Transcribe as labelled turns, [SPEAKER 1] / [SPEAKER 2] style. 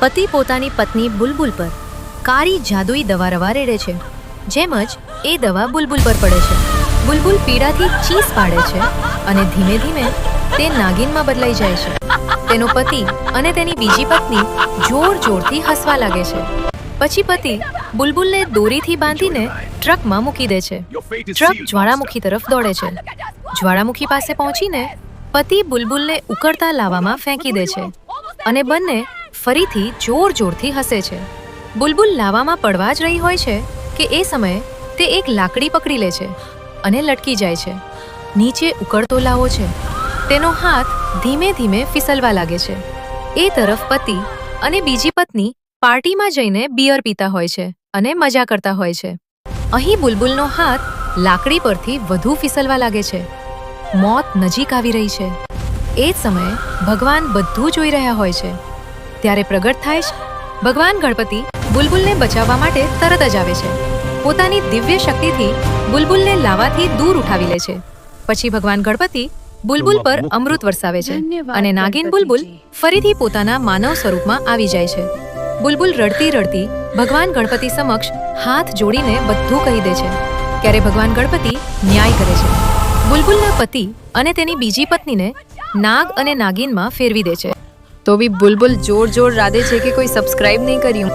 [SPEAKER 1] પતિ પોતાની પત્ની બુલબુલ પર કાળી જાદુઈ દવા રવા રેડે છે. જેમ જ એ દવા બુલબુલ પર પડે છે, બુલબુલ પીડાથી ચીસ પાડે છે અને ધીમે ધીમે તે નાગિનમાં બદલાઈ જાય છે. તેનો પતિ અને તેની બીજી પત્ની જોર જોરથી હસવા લાગે છે. પછી પતિ બુલબુલને દોરીથી બાંધીને ટ્રકમાં મૂકી દે છે. ટ્રક જ્વાળામુખી તરફ દોડે છે. જ્વાળામુખી પાસે પહોંચીને પતિ બુલબુલને ઉકળતા લાવામાં ફેંકી દે છે અને બંને ફરીથી જોર જોરથી હસે છે. બુલબુલ લાવામાં પડવા જ રહી હોય છે કે એ સમયે તે એક લાકડી પકડી લે છે અને લટકી જાય છે. નીચે ઉકળતો લાવો છે. તેનો હાથ ધીમે ધીમે ફિસલવા લાગે છે. એ તરફ પતિ અને બીજી પત્ની પાર્ટીમાં જઈને બિયર પીતા હોય છે અને મજા કરતા હોય છે. અહીં બુલબુલનો હાથ લાકડી પરથી વધુ ફિસલવા લાગે છે. મોત નજીક આવી રહી છે. એ જ સમયે ભગવાન બધું જોઈ રહ્યા હોય છે. ત્યારે પ્રગટ થાય છે. ભગવાન ગણપતિ બુલબુલને બચાવવા માટે તરત જ આવે છે. પોતાની દિવ્ય શક્તિથી બુલબુલને લાવાથી દૂર ઉઠાવી લે છે. પછી ભગવાન ગણપતિ બુલબુલ પર અમૃત વરસાવે છે અને નાગિન બુલબુલ ફરીથી પોતાના માનવ સ્વરૂપમાં આવી જાય છે. બુલબુલ રડતી રડતી ભગવાન ગણપતિ સમક્ષ હાથ જોડીને બધું કહી દે છે. ત્યારે ભગવાન ગણપતિ ન્યાય કરે છે. બુલબુલના પતિ અને તેની બીજી પત્નીને નાગ અને નાગિનમાં ફેરવી દે છે. તો બી બુલબુલ જોર જોર રાધે છે કે કોઈ સબસ્ક્રાઇબ નહીં કર્યું.